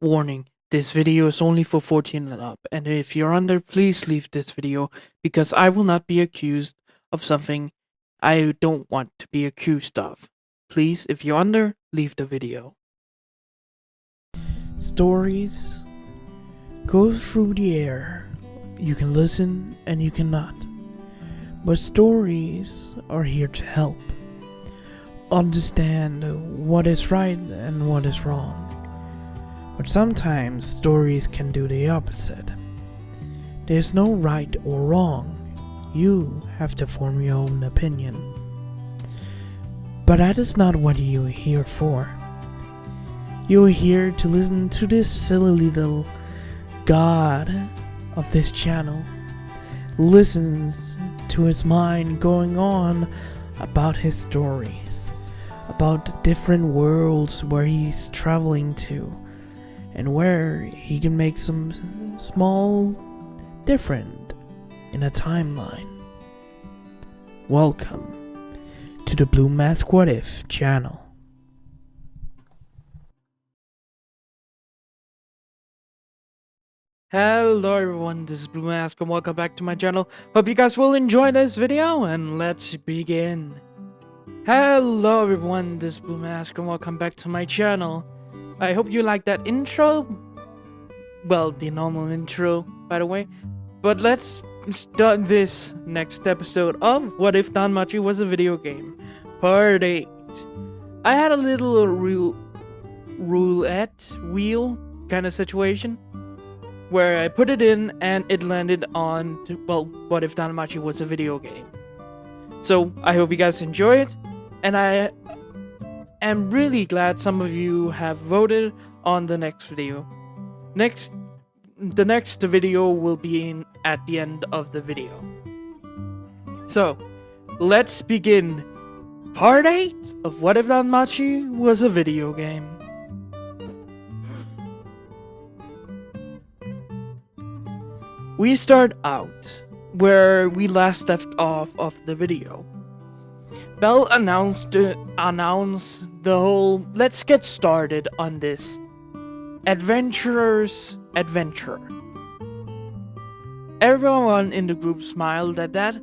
Warning, this video is only for 14 and up, and if you're under, please leave this video because I will not be accused of something I don't want to be accused of. Please, if you're under, leave the video. Stories go through the air. You can listen and you cannot. But stories are here to help. Understand what is right and what is wrong. But sometimes stories can do the opposite. There's no right or wrong. You have to form your own opinion. But that is not what you're here for. You're here to listen to this silly little god of this channel. Listens to his mind going on about his stories, about the different worlds where he's traveling to, and where he can make some small different in a timeline. Welcome to the Blue Mask What If channel. Hello everyone, this is Blue Mask and welcome back to my channel. Hope you guys will enjoy this video and let's begin. Hello everyone, this is Blue Mask and welcome back to my channel. I hope you like that intro. Well, the normal intro, by the way. But let's start this next episode of What If Danmachi Was a Video Game, Part 8. I had a little roulette wheel kind of situation where I put it in and it landed on, well, What If Danmachi Was a Video Game. So, I hope you guys enjoy it, and I am really glad some of you have voted on the next video. The next video will be at the end of the video. So, let's begin Part 8 of What If Danmachi Was a Video Game. We start out where we last left off of the video. Belle announced the whole let's get started on this adventurer's adventure. Everyone in the group smiled at that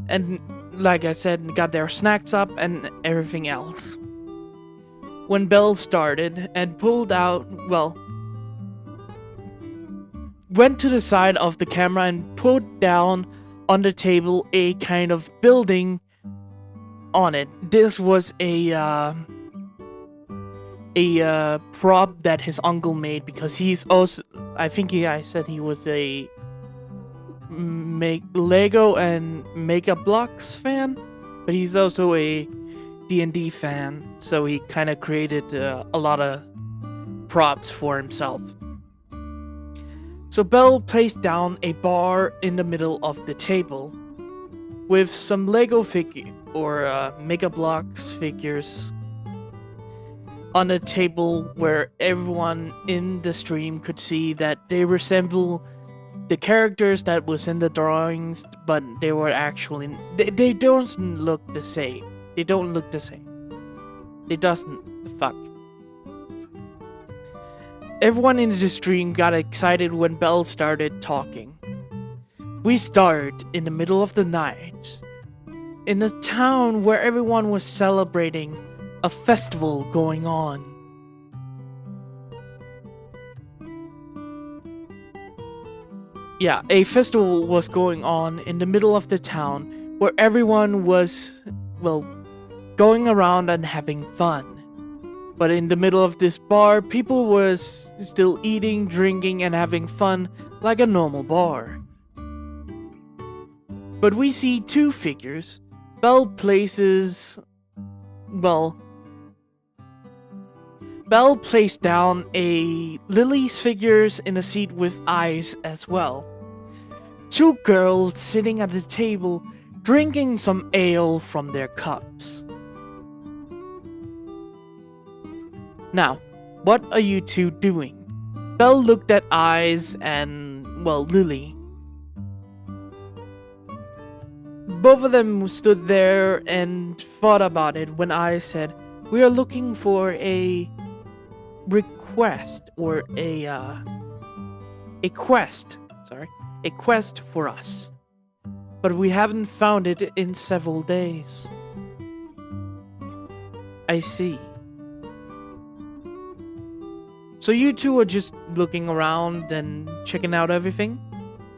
and, like I said, got their snacks up and everything else. When Belle started and pulled out, well, went to the side of the camera and put down on the table a kind of building on it. This was a prop that his uncle made because he's also, I think I said he was a Lego and Makeup Blocks fan, but he's also a D&D fan, so he kind of created a lot of props for himself. So Belle placed down a bar in the middle of the table with some Lego figure or Makeup Blocks figures on a table where everyone in the stream could see that they resemble the characters that was in the drawings, but they were actually they don't look the same. They don't look the same. They doesn't fuck. Everyone in the stream got excited when Belle started talking. We start in the middle of the night, in a town where everyone was celebrating a festival going on. Yeah, a festival was going on in the middle of the town where everyone was, well, going around and having fun. But in the middle of this bar, people was still eating, drinking, and having fun like a normal bar. But we see two figures. Belle placed down a Lily's figures in a seat with eyes as well. Two girls sitting at the table, drinking some ale from their cups. Now, what are you two doing? Belle looked at Eyes and, well, Lily. Both of them stood there and thought about it when Eyes said, "We are looking for a request or a quest, sorry, a quest for us. But we haven't found it in several days. I see. So you two are just looking around and checking out everything?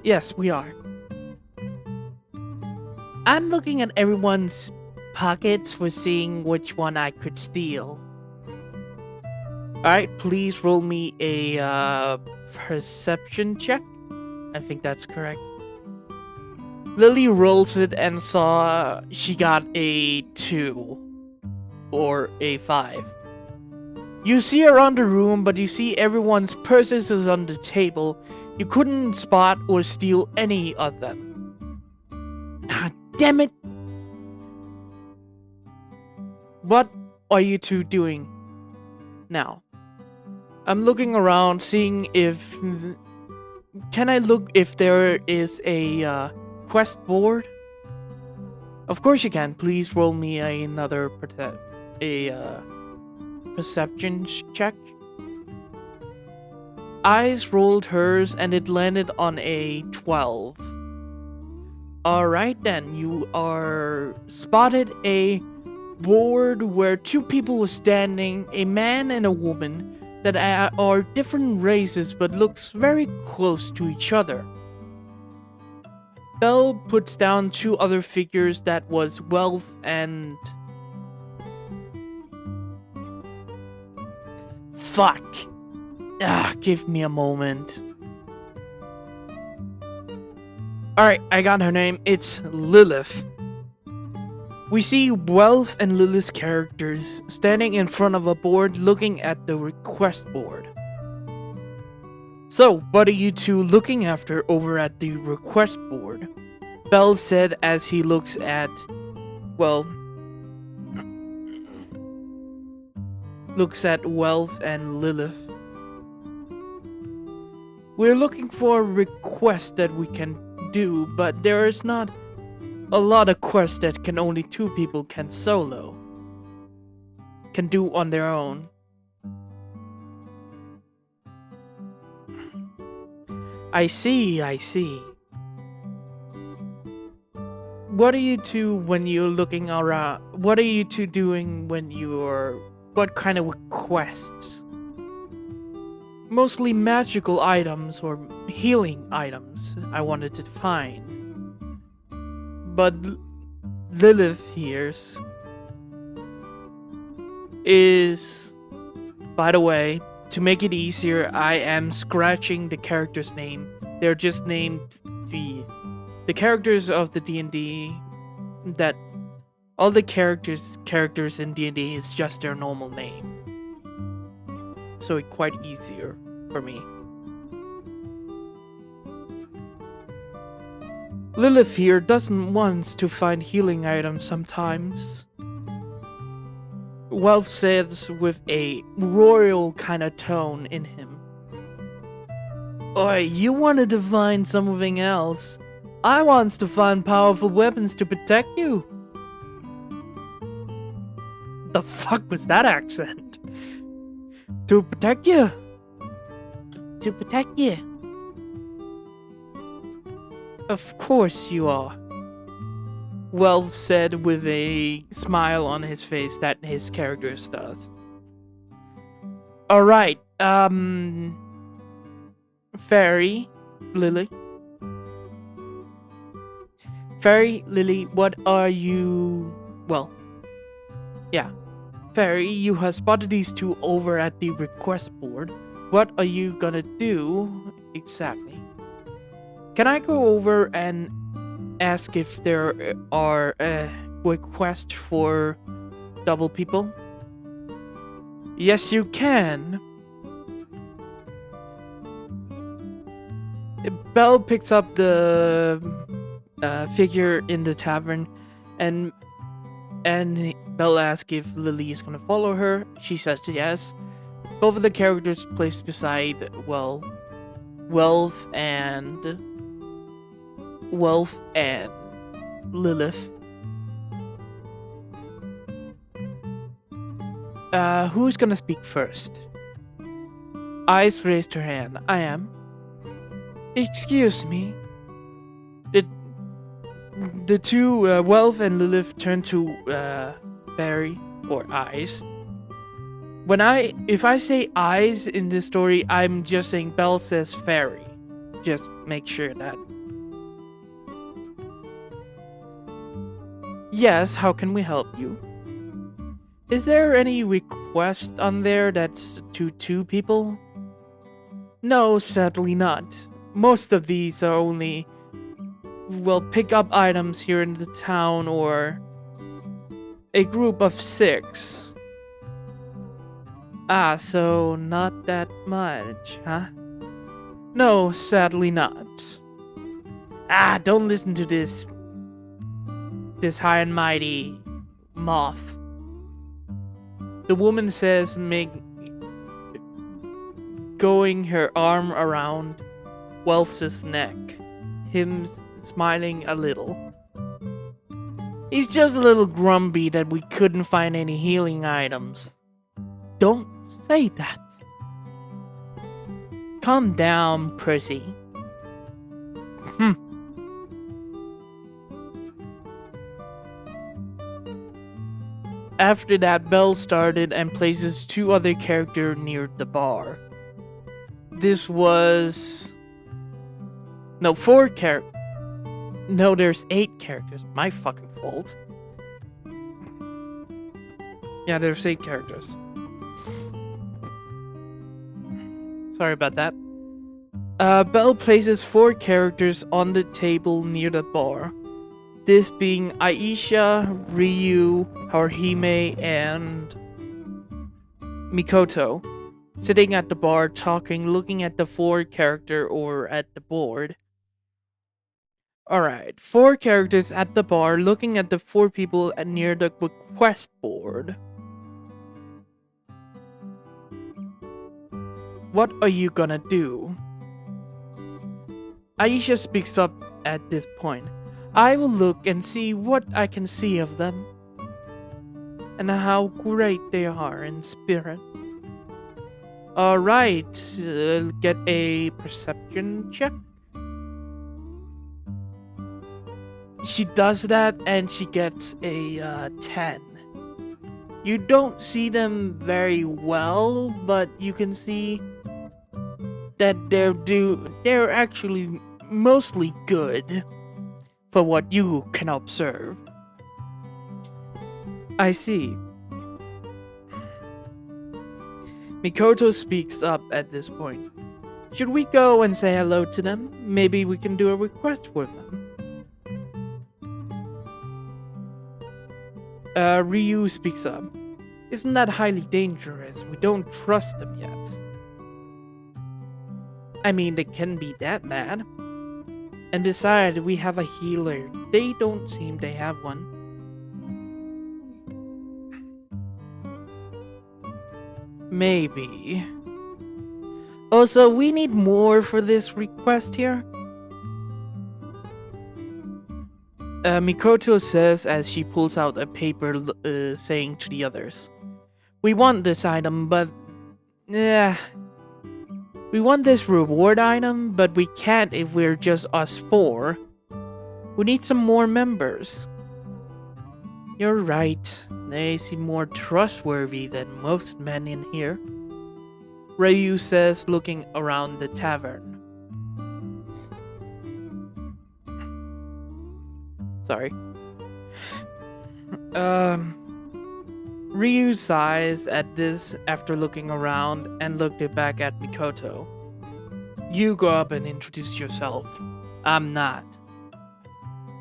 Yes, we are. I'm looking at everyone's pockets for seeing which one I could steal. Alright, please roll me a perception check. I think that's correct. Lily rolls it and saw she got a 2 or a 5. You see around the room, but you see everyone's purses is on the table. You couldn't spot or steal any of them. Ah, damn it! What are you two doing now? I'm looking around, seeing if... Can I look if there is a quest board? Of course you can. Please roll me another perception check. Eyes rolled hers and it landed on a 12. Alright then, you are spotted a board where two people were standing, a man and a woman, that are different races but looks very close to each other. Belle puts down two other figures that was Wealth and... Fuck. Give me a moment. Alright, I got her name. It's Lilith. We see Wealth and Lilith's characters standing in front of a board looking at the request board. So, what are you two looking after over at the request board? Belle said as he looks at, well, looks at Wealth and Lilith. We're looking for a request that we can do, but there is not a lot of quests that can only two people can do on their own. I see. What are you two when you're looking around? What are you two doing when you're... What kind of requests? Mostly magical items or healing items I wanted to find. But Lilith here's is... By the way, to make it easier, I am scratching the character's name. They're just named the characters of the D&D that all the characters in D&D is just their normal name. So it's quite easier for me. Lilith here doesn't want to find healing items sometimes. Wealth says with a royal kind of tone in him. Oi, you wanted to find something else. I wants to find powerful weapons to protect you. The fuck was that accent? To protect you. To protect you. Of course you are. Wealth said with a smile on his face that his character does. Alright, Fairy, Lily. Fairy, Lily, what are you... Well, yeah. Fairy, you have spotted these two over at the request board. What are you gonna do exactly? Can I go over and ask if there are requests for double people? Yes, you can. Belle picks up the figure in the tavern, and Belle asks if Lily is gonna follow her. She says yes. Both of the characters placed beside, well, Wealth and Lilith. Who's gonna speak first? Ice raised her hand. I am. Excuse me. The, the two, Welf and Lilith, turned to, Fairy, or Ice. If I say Eyes in this story, I'm just saying Belle says Fairy. Just make sure that. Yes, how can we help you? Is there any request on there that's to 2 people? No, sadly not. Most of these are only, well, pick up items here in the town or a group of 6. Ah, so not that much, huh? No, sadly not. Ah, don't listen to this high and mighty moth. The woman says, going her arm around Welf's neck, him smiling a little. He's just a little grumpy that we couldn't find any healing items. Don't say that. Calm down, Percy. After that, Belle started and places 2 other characters near the bar. This was... No, 4 characters. No, there's 8 characters. My fucking fault. Yeah, there's 8 characters. Sorry about that. Belle places 4 characters on the table near the bar. This being Aisha, Ryu, Haruhime, and Mikoto, sitting at the bar talking, looking at the 4 character or at the board. Alright, 4 characters at the bar looking at the 4 people near the request board. What are you gonna do? Aisha speaks up at this point. I will look and see what I can see of them, and how great they are in spirit. Alright, get a perception check. She does that and she gets a 10. You don't see them very well, but you can see that they're actually mostly good. For what you can observe. I see. Mikoto speaks up at this point. Should we go and say hello to them? Maybe we can do a request for them. Ryu speaks up. Isn't that highly dangerous? We don't trust them yet. I mean, they can be that bad. And besides, we have a healer. They don't seem they have one. Maybe. Also, we need more for this request here. Mikoto says as she pulls out a paper saying to the others. We want this item, but... We want this reward item, but we can't if we're just us 4. We need some more members. You're right. They seem more trustworthy than most men in here. Ryu says, looking around the tavern. Sorry. Ryu sighs at this after looking around and looked back at Mikoto. You go up and introduce yourself. I'm not.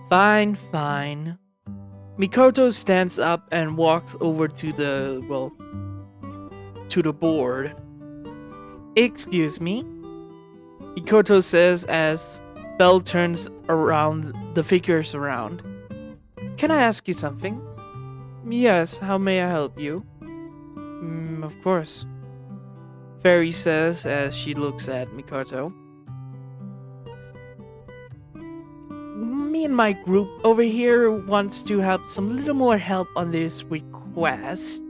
Fine, fine. Mikoto stands up and walks over to the board. Excuse me? Mikoto says as Belle turns around the figures around. Can I ask you something? Yes, how may I help you? Of course. Fairy says as she looks at Mikoto. Me and my group over here wants to have some little more help on this request.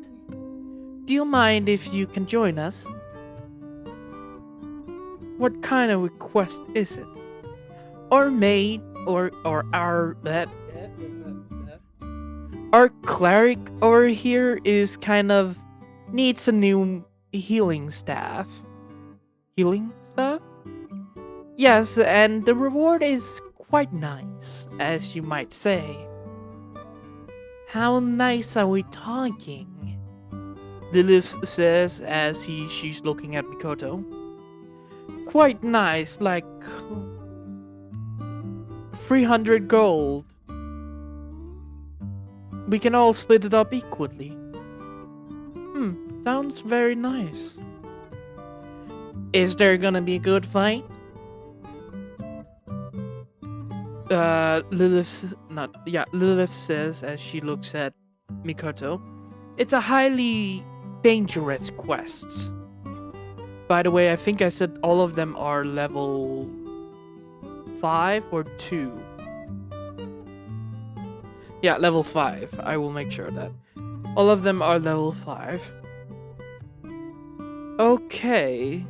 Do you mind if you can join us? What kind of request is it? Our maid or our cleric over here is kind of needs a new healing staff. Healing staff? Yes, and the reward is quite nice, as you might say. How nice are we talking? Lilith says as she's looking at Mikoto. Quite nice, like 300 gold. We can all split it up equally. Sounds very nice. Is there gonna be a good fight? Lilith says as she looks at Mikoto. It's a highly dangerous quest. By the way, I think I said all of them are level 5 or 2. Yeah, level 5. I will make sure of that. All of them are level 5. Okay.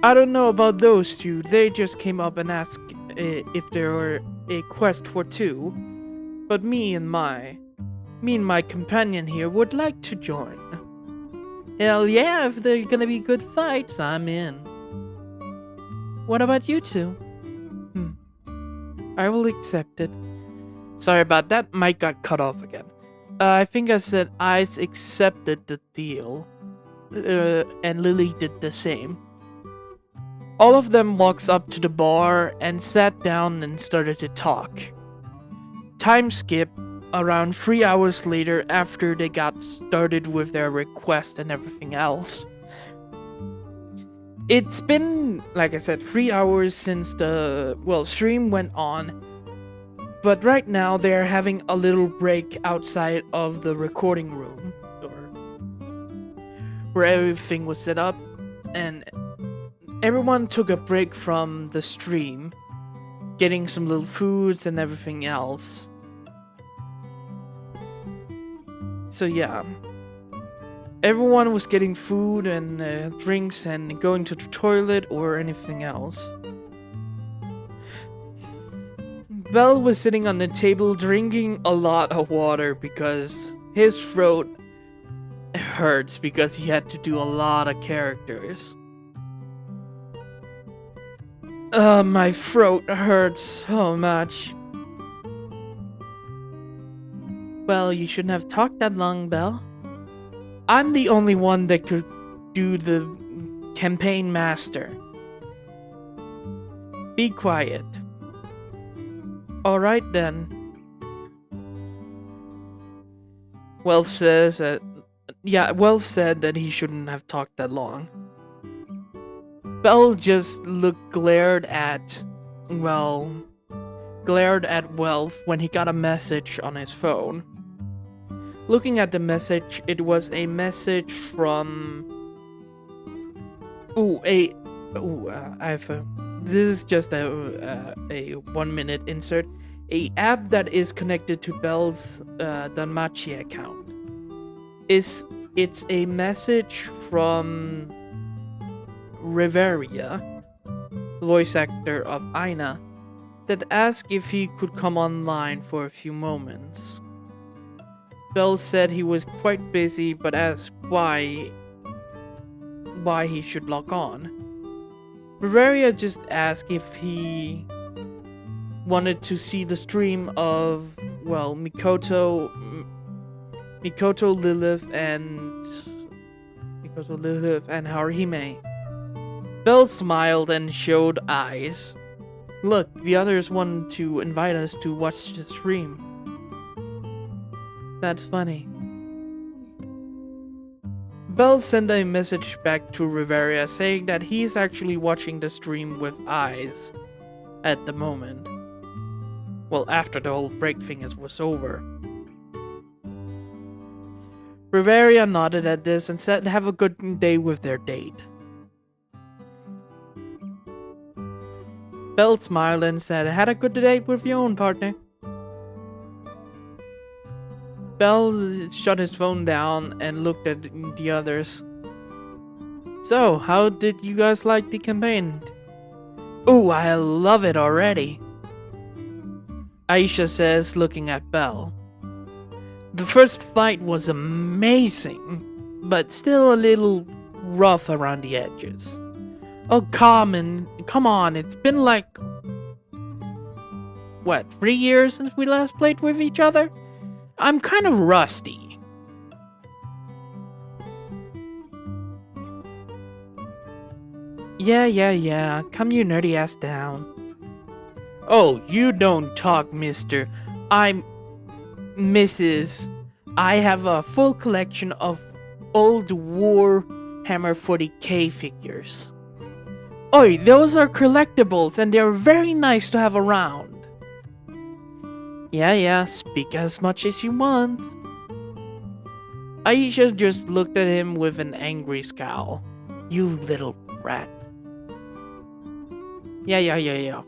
I don't know about those two. They just came up and asked if there were a quest for 2. But me and my companion here would like to join. Hell yeah, if they're gonna be good fights, I'm in. What about you two? I will accept it. Sorry about that, mic got cut off again. I think I said I accepted the deal. And Lily did the same. All of them walks up to the bar and sat down and started to talk. Time skip around 3 hours later after they got started with their request and everything else. It's been, like I said, 3 hours since the, stream went on. But right now they're having a little break outside of the recording room. Where everything was set up. And everyone took a break from the stream. Getting some little foods and everything else. So yeah. Everyone was getting food and drinks and going to the toilet or anything else. Bell was sitting on the table drinking a lot of water because his throat hurts because he had to do a lot of characters. My throat hurts so much. Well, you shouldn't have talked that long, Belle. I'm the only one that could do the campaign master. Be quiet. Alright then. Welf says that... Yeah, Welf said that he shouldn't have talked that long. Bell just glared at Welf when he got a message on his phone. Looking at the message, it was a message from... this is just a 1 minute insert. A app that is connected to Bell's Danmachi account. It's a message from Riveria, the voice actor of Aina, that asked if he could come online for a few moments. Bell said he was quite busy, but asked why he should log on. Riveria just asked if he wanted to see the stream of, Mikoto, Lilith, and Haruhime. Bell smiled and showed eyes. Look, the others wanted to invite us to watch the stream. That's funny. Bell sent a message back to Riveria saying that he's actually watching the stream with eyes at the moment. Well, after the whole break thing was over. Riveria nodded at this and said have a good day with their date. Bell smiled and said, had a good day with your own partner. Bell shut his phone down and looked at the others. So, how did you guys like the campaign? Ooh, I love it already, Aisha says, looking at Belle. The first fight was amazing, but still a little rough around the edges. Oh, come on, it's been like, what, 3 years since we last played with each other? I'm kind of rusty. Yeah, calm your nerdy ass down. Oh, you don't talk, mister. I'm Mrs. I have a full collection of old Warhammer 40k figures. Oi, those are collectibles and they're very nice to have around. Yeah, speak as much as you want. Aisha just looked at him with an angry scowl. You little rat. Yeah.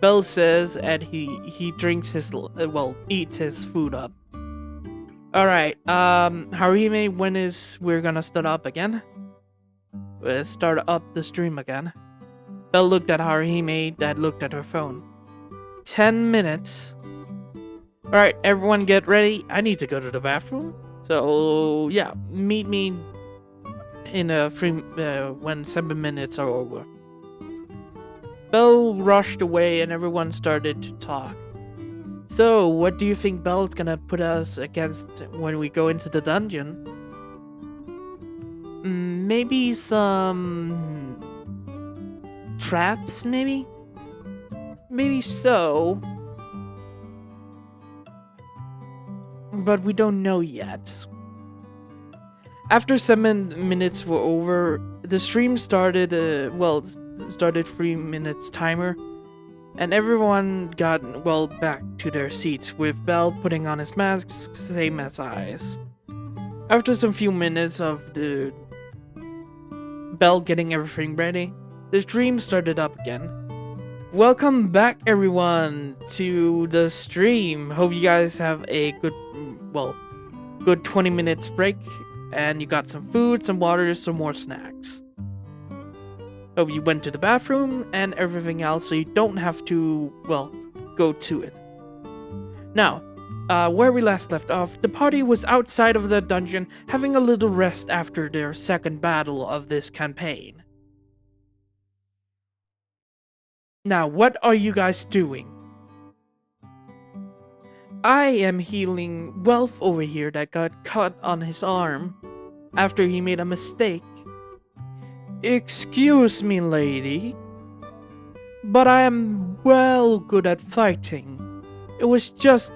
Bell says, and he drinks his, eats his food up. Alright, Harime, when is we're gonna start up again? Let's start up the stream again. Bell looked at Harime, that looked at her phone. 10 minutes. Alright, everyone get ready. I need to go to the bathroom. So, yeah, meet me in a when 7 minutes are over. Belle rushed away and everyone started to talk. So, what do you think Belle's gonna put us against when we go into the dungeon? Maybe some traps, maybe? Maybe so. But we don't know yet. After 7 minutes were over, the stream started, started 3 minutes timer, and everyone got, back to their seats, with Bell putting on his mask, same as eyes. After some few minutes of the Bell getting everything ready, the stream started up again. Welcome back, everyone, to the stream. Hope you guys have a good 20 minutes break, and you got some food, some water, some more snacks. Hope you went to the bathroom and everything else so you don't have to, go to it. Now, where we last left off, the party was outside of the dungeon having a little rest after their second battle of this campaign. Now, what are you guys doing? I am healing Welf over here that got cut on his arm after he made a mistake. Excuse me, lady, but I am well good at fighting. It was just,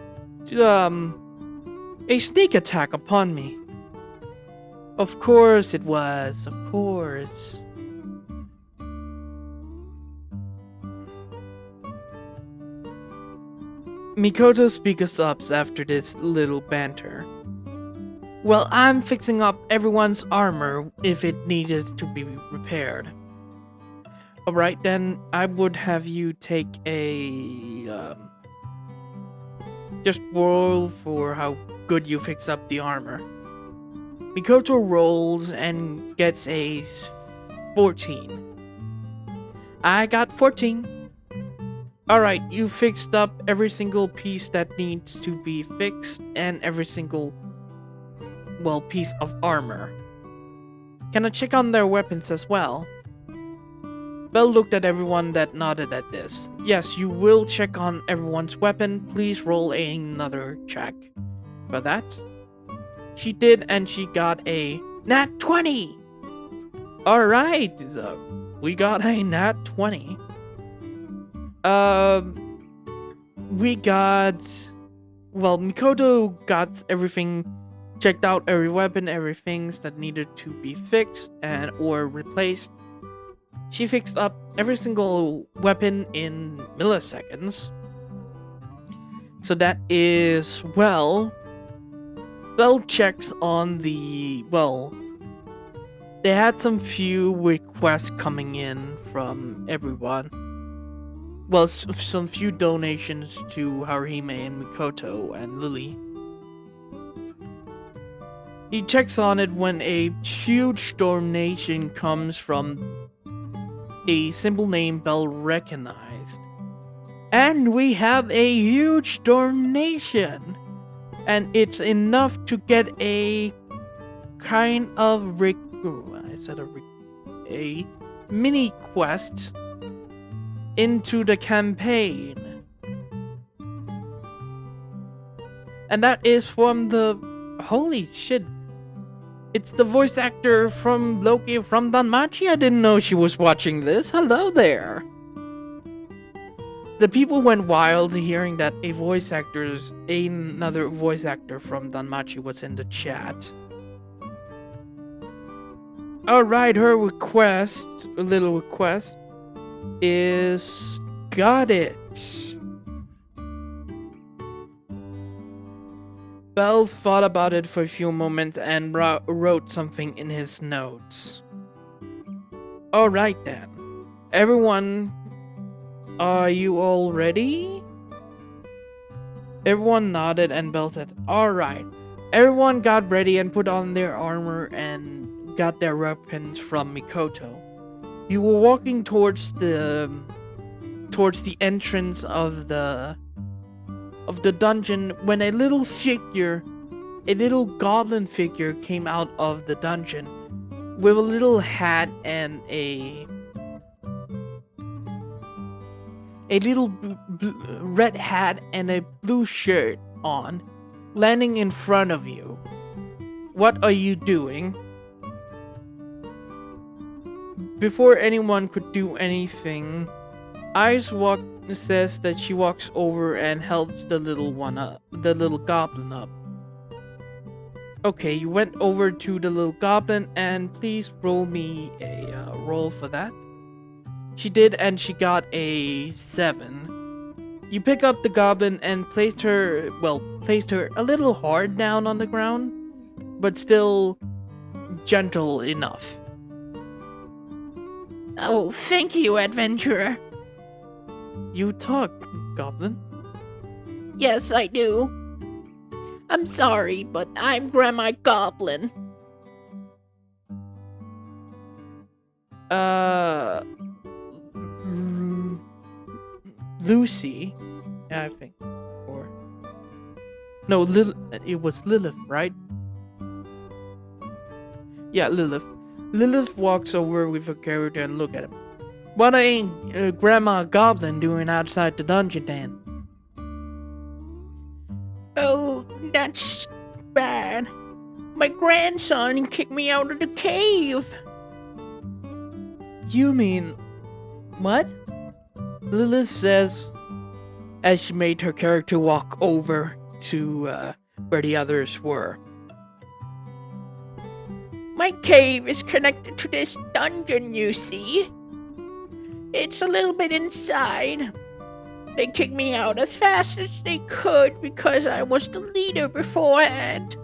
a sneak attack upon me. Of course it was, of course. Mikoto speaks up after this little banter. Well, I'm fixing up everyone's armor if it needed to be repaired. Alright then, I would have you take a, just roll for how good you fix up the armor. Mikoto rolls and gets a 14. I got 14. Alright, you fixed up every single piece that needs to be fixed and every single, piece of armor. Can I check on their weapons as well? Bell looked at everyone that nodded at this. Yes, you will check on everyone's weapon. Please roll another check for that. She did, and she got a nat 20! Alright, we got a nat 20. We got... Mikoto got everything checked out, every weapon, everything that needed to be fixed or replaced. She fixed up every single weapon in milliseconds. So that is, Bell checks on the, they had some few requests coming in from everyone. Some few donations to Harime and Mikoto and Lily. He checks on it when a huge donation comes from a simple name Bell recognized. And we have a huge donation! And it's enough to get a kind of a mini quest into the campaign. And that is from the... Holy shit. It's the voice actor from Loki from Danmachi. I didn't know she was watching this. Hello there. The people went wild hearing that another voice actor from Danmachi was in the chat. Alright, her little request, is... Got it. Bell thought about it for a few moments and wrote something in his notes. Alright then. Everyone, are you all ready? Everyone nodded and Bell said, alright. Everyone got ready and put on their armor and got their weapons from Mikoto. You were walking towards the entrance of the dungeon when a little goblin figure came out of the dungeon with a little hat and a little red hat and a blue shirt on, landing in front of you. What are you doing? Before anyone could do anything, Ice says that she walks over and helps the little goblin up. Okay, you went over to the little goblin and please roll me a roll for that. She did and she got a 7. You pick up the goblin and placed her a little hard down on the ground, but still gentle enough. Oh, thank you, adventurer. You talk, goblin. Yes, I do. I'm sorry, but I'm Grandma Goblin. Lucy, I think, or no, it was Lilith, right? Yeah, Lilith. Lilith walks over with her character and look at him. What ain't Grandma Goblin doing outside the dungeon then? Oh, that's bad. My grandson kicked me out of the cave. You mean... what? Lilith says as she made her character walk over to where the others were. My cave is connected to this dungeon, you see. It's a little bit inside. They kicked me out as fast as they could because I was the leader beforehand.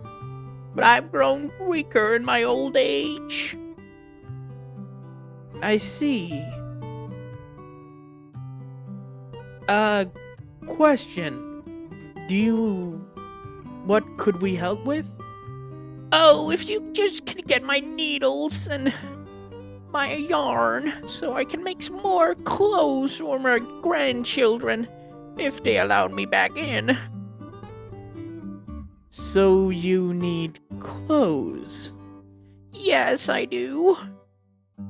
But I've grown weaker in my old age. I see. Question. What could we help with? Oh, if you just can get my needles and my yarn so I can make some more clothes for my grandchildren if they allowed me back in. So you need clothes? Yes, I do. I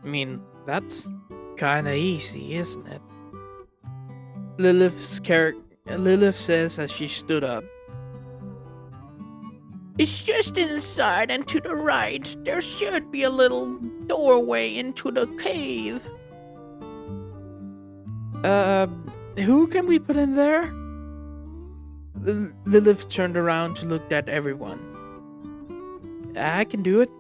mean, that's kinda easy, isn't it? Lilith says as she stood up. It's just inside and to the right. There should be a little doorway into the cave. Who can we put in there? Lilith turned around to look at everyone. I can do it.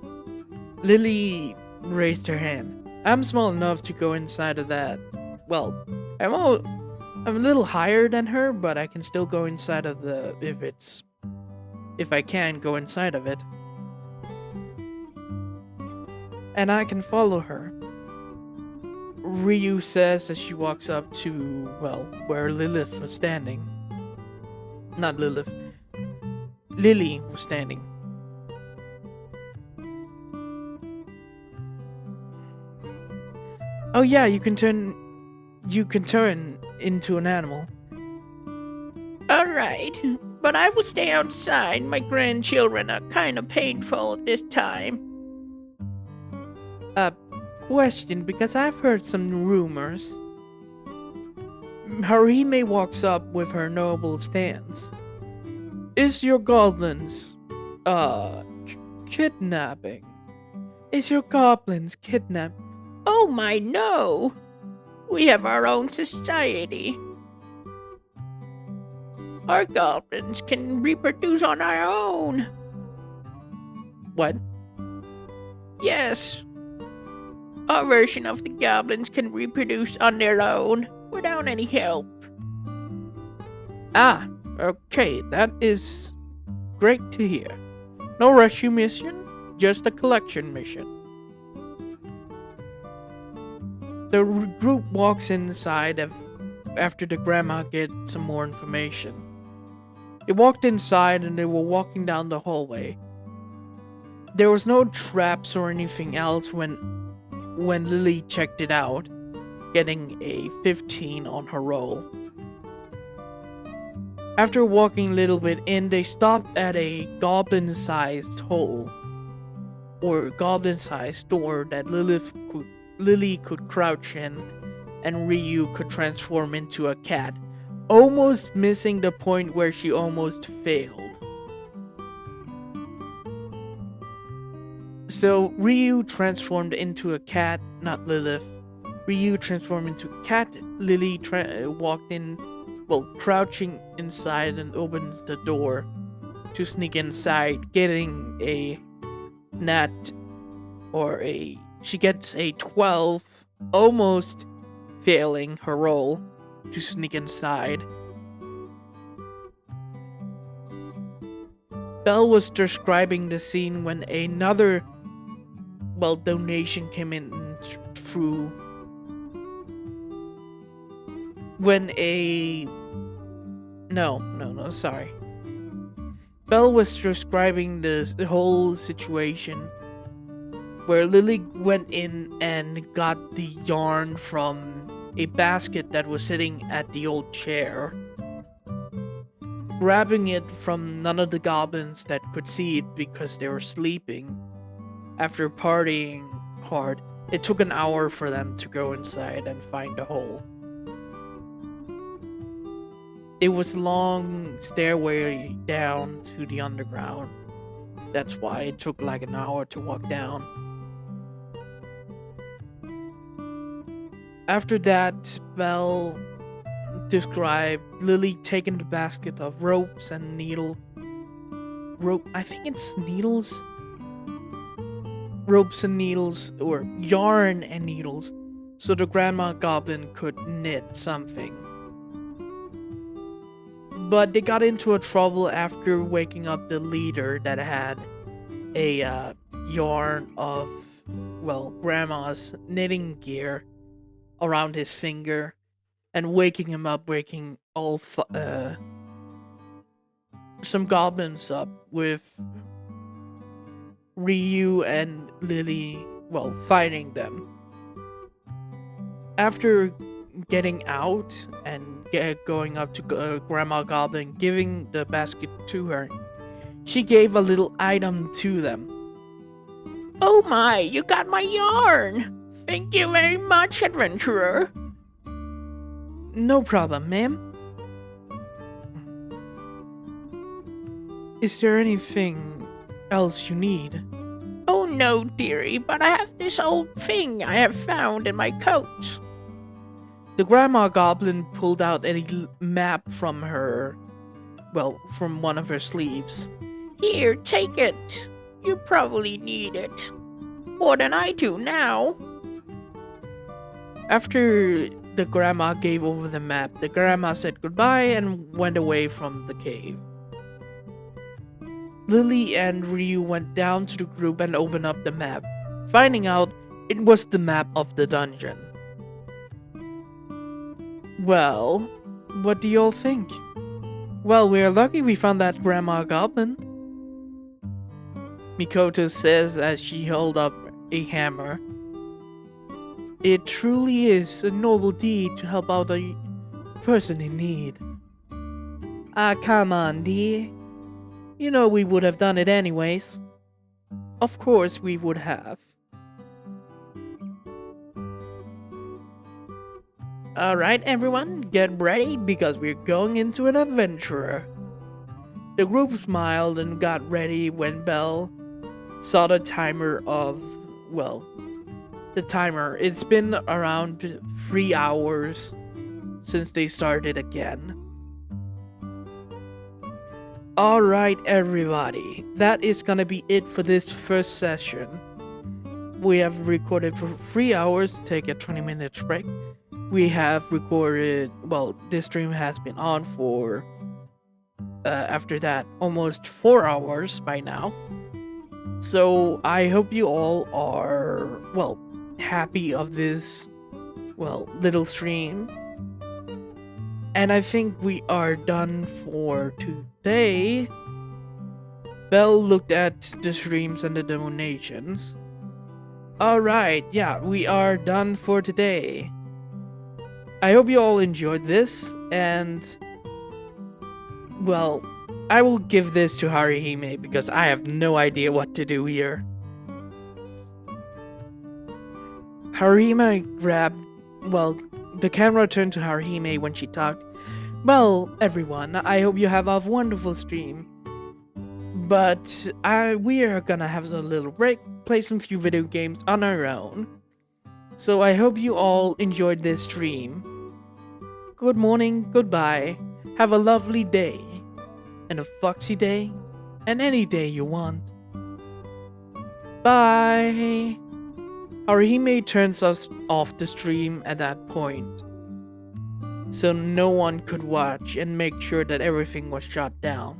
Lily raised her hand. I'm small enough to go inside of that. Well, I'm a little higher than her, but I can still go inside of if I can go inside of it. And I can follow her. Ryu says as she walks up to, where Lilith was standing. Not Lilith. Lily was standing. Oh yeah, you can turn into an animal. Alright, but I will stay outside. My grandchildren are kind of painful this time. Question, because I've heard some rumors. Harime walks up with her noble stance. Is your goblins, kidnapping? Is your goblins kidnapping? Oh my no! We have our own society. Our goblins can reproduce on our own. What? Yes. Our version of the goblins can reproduce on their own without any help. Ah, okay, that is great to hear. No rescue mission, just a collection mission. The group walks inside after the grandma gets some more information. They walked inside and they were walking down the hallway. There was no traps or anything else when Lily checked it out, getting a 15 on her roll. After walking a little bit in, they stopped at a goblin-sized hole, or goblin-sized door that Lily could crouch in, and Ryu could transform into a cat, almost missing the point where she almost failed. So Ryu transformed into a cat, not Lilith. Ryu transformed into a cat. Lily walked in, crouching inside, and opens the door to sneak inside, getting a nat, she gets a 12, almost failing her roll to sneak inside. Belle was describing the scene when another donation came in through. Sorry. Belle was describing the whole situation where Lily went in and got the yarn from a basket that was sitting at the old chair. Grabbing it from none of the goblins that could see it because they were sleeping. After partying hard, it took an hour for them to go inside and find the hole. It was a long stairway down to the underground. That's why it took like an hour to walk down. After that, Belle described Lily taking the basket of ropes and ropes and needles, or yarn and needles, so the grandma goblin could knit something. But they got into a trouble after waking up the leader that had a yarn of, grandma's knitting gear around his finger, and waking him up, breaking all some goblins up, with Ryu and Lily, fighting them. After getting out and going up to Grandma Goblin, giving the basket to her, she gave a little item to them. Oh my, you got my yarn! Thank you very much, adventurer. No problem, ma'am. Is there anything else you need? Oh no, dearie, but I have this old thing I have found in my coat. The Grandma Goblin pulled out a map from from one of her sleeves. Here, take it. You probably need it. More than I do now. After the grandma gave over the map, the grandma said goodbye and went away from the cave. Lily and Ryu went down to the group and opened up the map, finding out it was the map of the dungeon. Well, what do y'all think? Well, we're lucky we found that Grandma Goblin. Mikoto says as she held up a hammer. It truly is a noble deed to help out a person in need. Ah, come on, dear. You know we would have done it anyways. Of course we would have. Alright, everyone, get ready because we're going into an adventure. The group smiled and got ready when Belle saw the timer of, well, the timer. It's been around 3 hours since they started again. Alright, everybody, that is gonna be it for this first session. We have recorded for 3 hours, take a 20-minute break. We have recorded, well, this stream has been on for, after that, almost 4 hours by now. So I hope you all are, well, happy of this, well, little stream. And I think we are done for today. Belle looked at the streams and the donations. Alright, yeah, we are done for today. I hope you all enjoyed this, and, well, I will give this to Haruhime because I have no idea what to do here. Haruhime grabbed, well, the camera turned to Haruhime when she talked. Well, everyone, I hope you have a wonderful stream. But we are gonna have a little break, play some few video games on our own. So I hope you all enjoyed this stream. Good morning, goodbye, have a lovely day, and a foxy day, and any day you want. Bye! Haruhime turns us off the stream at that point, so no one could watch and make sure that everything was shut down.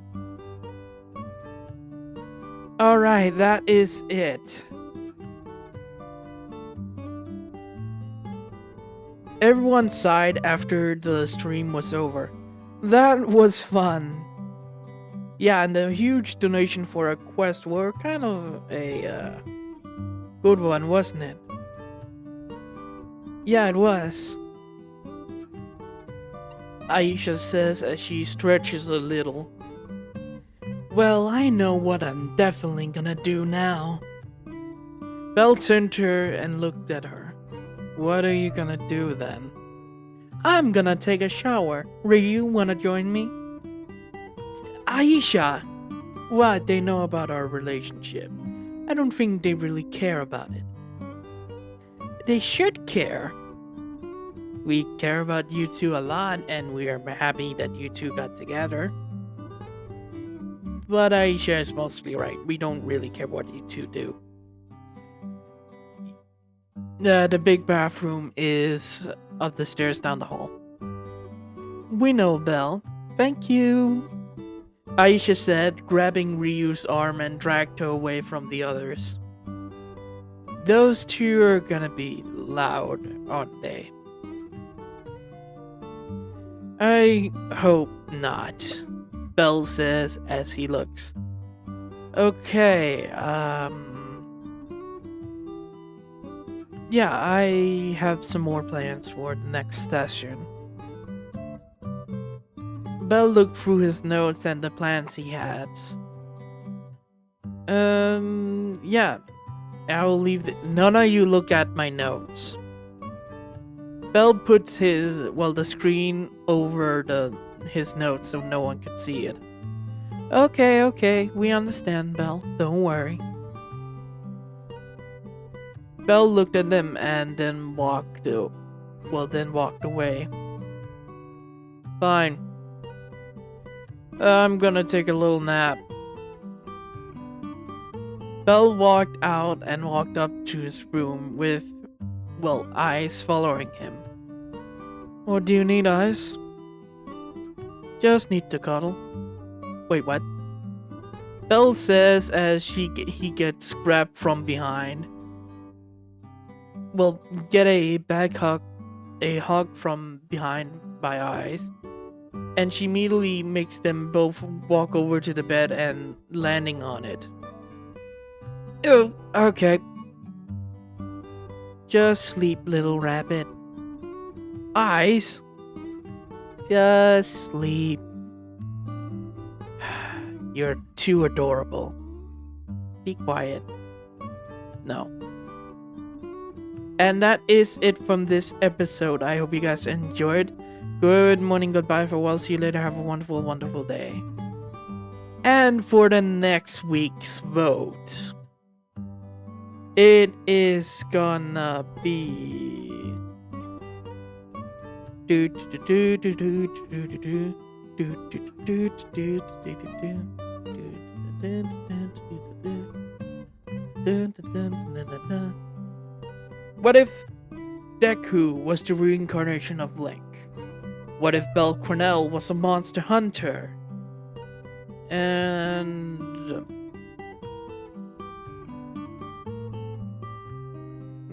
Alright, that is it. Everyone sighed after the stream was over. That was fun. Yeah, and the huge donation for a quest were kind of a good one, wasn't it? Yeah, it was. Aisha says as she stretches a little. Well, I know what I'm definitely gonna do now. Belle turned to her and looked at her. What are you gonna do then? I'm gonna take a shower. Ryu, wanna join me? Aisha! What they know about our relationship? I don't think they really care about it. They should care. We care about you two a lot, and we are happy that you two got together. But Aisha is mostly right. We don't really care what you two do. The big bathroom is up the stairs down the hall. We know, Belle. Thank you. Aisha said, grabbing Ryu's arm and dragged her away from the others. Those two are gonna be loud, aren't they? I hope not, Belle says as he looks. Okay, yeah, I have some more plans for the next session. Belle looked through his notes and the plans he had. Yeah, I will leave none of you look at my notes. Belle puts the screen over his notes so no one could see it. Okay, we understand, Belle. Don't worry. Belle looked at them and then walked away. Fine. I'm gonna take a little nap. Belle walked out and walked up to his room with, eyes following him. What do you need, Eyes? Just need to cuddle. Wait, what? Belle says as he gets grabbed from behind. Get a hug from behind by Eyes. And she immediately makes them both walk over to the bed and landing on it. Oh, okay. Just sleep, little rabbit. Eyes. Just sleep. You're too adorable. Be quiet. No. And that is it from this episode. I hope you guys enjoyed. Good morning, goodbye, farewell, see you later. Have a wonderful, wonderful day. And for the next week's vote, it is gonna be what if Deku was the reincarnation of Link? What if Belle Cornell was a monster hunter? And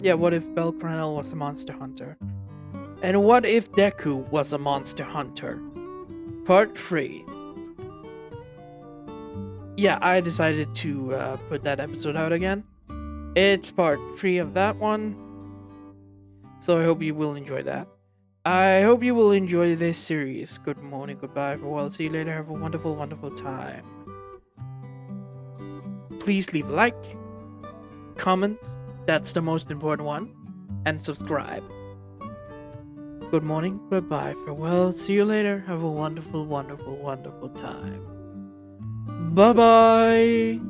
yeah, what if Belle Cornell was a monster hunter? And what if Deku was a monster hunter? Part 3. Yeah, I decided to put that episode out again. It's part 3 of that one. So I hope you will enjoy that. I hope you will enjoy this series. Good morning, goodbye, farewell, see you later. Have a wonderful, wonderful time. Please leave a like, comment, that's the most important one, and subscribe. Good morning, goodbye, farewell, see you later. Have a wonderful, wonderful, wonderful time. Bye-bye.